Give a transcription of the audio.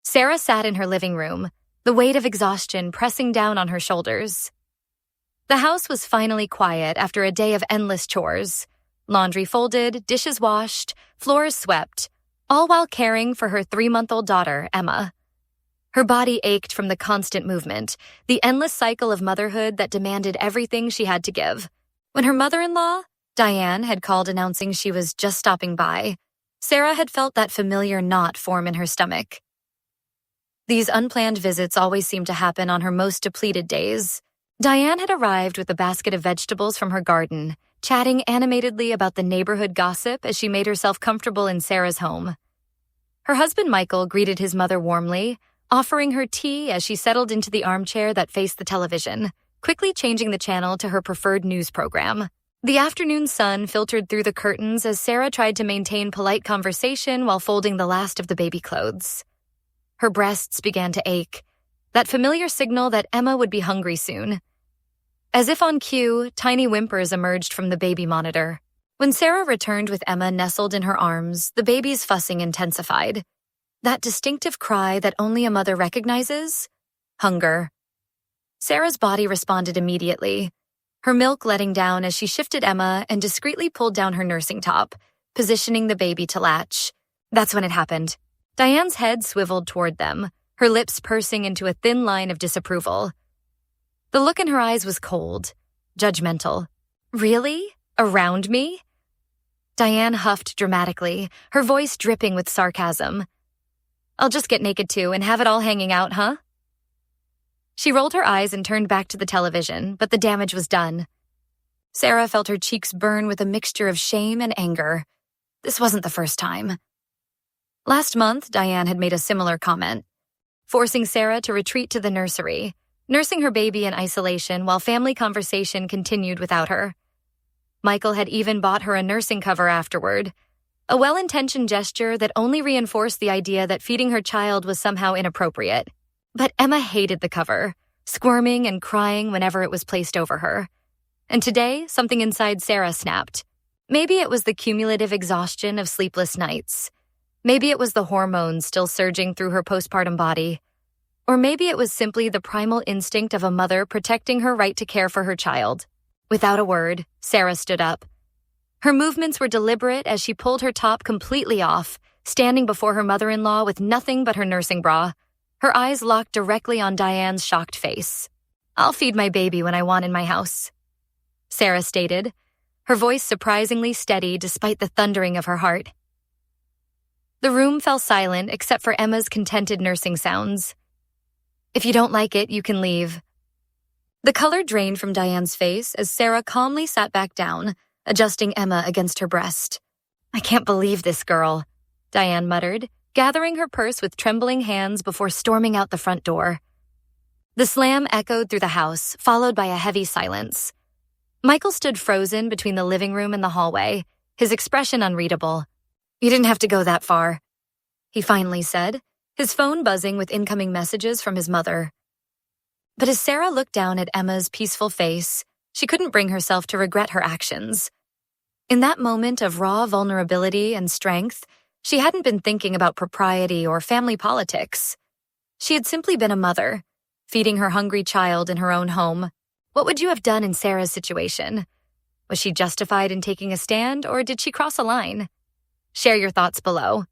Sarah sat in her living room, the weight of exhaustion pressing down on her shoulders. The house was finally quiet after a day of endless chores. Laundry folded, dishes washed, floors swept, all while caring for her 3-month-old daughter, Emma. Her body ached from the constant movement, the endless cycle of motherhood that demanded everything she had to give. When her mother-in-law, Diane, had called announcing she was just stopping by, Sarah had felt that familiar knot form in her stomach. These unplanned visits always seemed to happen on her most depleted days. Diane had arrived with a basket of vegetables from her garden, chatting animatedly about the neighborhood gossip as she made herself comfortable in Sarah's home. Her husband Michael greeted his mother warmly, offering her tea as she settled into the armchair that faced the television, quickly changing the channel to her preferred news program. The afternoon sun filtered through the curtains as Sarah tried to maintain polite conversation while folding the last of the baby clothes. Her breasts began to ache, that familiar signal that Emma would be hungry soon. As if on cue, tiny whimpers emerged from the baby monitor. When Sarah returned with Emma nestled in her arms, the baby's fussing intensified. That distinctive cry that only a mother recognizes? Hunger. Sarah's body responded immediately, her milk letting down as she shifted Emma and discreetly pulled down her nursing top, positioning the baby to latch. That's when it happened. Diane's head swiveled toward them, her lips pursing into a thin line of disapproval. The look in her eyes was cold, judgmental. Really? Around me? Diane huffed dramatically, her voice dripping with sarcasm. I'll just get naked too and have it all hanging out, huh? She rolled her eyes and turned back to the television, but the damage was done. Sarah felt her cheeks burn with a mixture of shame and anger. This wasn't the first time. Last month, Diane had made a similar comment, forcing Sarah to retreat to the nursery, nursing her baby in isolation while family conversation continued without her. Michael had even bought her a nursing cover afterward, a well-intentioned gesture that only reinforced the idea that feeding her child was somehow inappropriate. But Emma hated the cover, squirming and crying whenever it was placed over her. And today, something inside Sarah snapped. Maybe it was the cumulative exhaustion of sleepless nights. Maybe it was the hormones still surging through her postpartum body. Or maybe it was simply the primal instinct of a mother protecting her right to care for her child. Without a word, Sarah stood up. Her movements were deliberate as she pulled her top completely off, standing before her mother-in-law with nothing but her nursing bra, her eyes locked directly on Diane's shocked face. I'll feed my baby when I want in my house, Sarah stated, her voice surprisingly steady despite the thundering of her heart. The room fell silent except for Emma's contented nursing sounds. If you don't like it, you can leave. The color drained from Diane's face as Sarah calmly sat back down, adjusting Emma against her breast. I can't believe this girl, Diane muttered, gathering her purse with trembling hands before storming out the front door. The slam echoed through the house, followed by a heavy silence. Michael stood frozen between the living room and the hallway, his expression unreadable. You didn't have to go that far, he finally said, his phone buzzing with incoming messages from his mother. But as Sarah looked down at Emma's peaceful face, she couldn't bring herself to regret her actions. In that moment of raw vulnerability and strength, she hadn't been thinking about propriety or family politics. She had simply been a mother, feeding her hungry child in her own home. What would you have done in Sarah's situation? Was she justified in taking a stand, or did she cross a line? Share your thoughts below.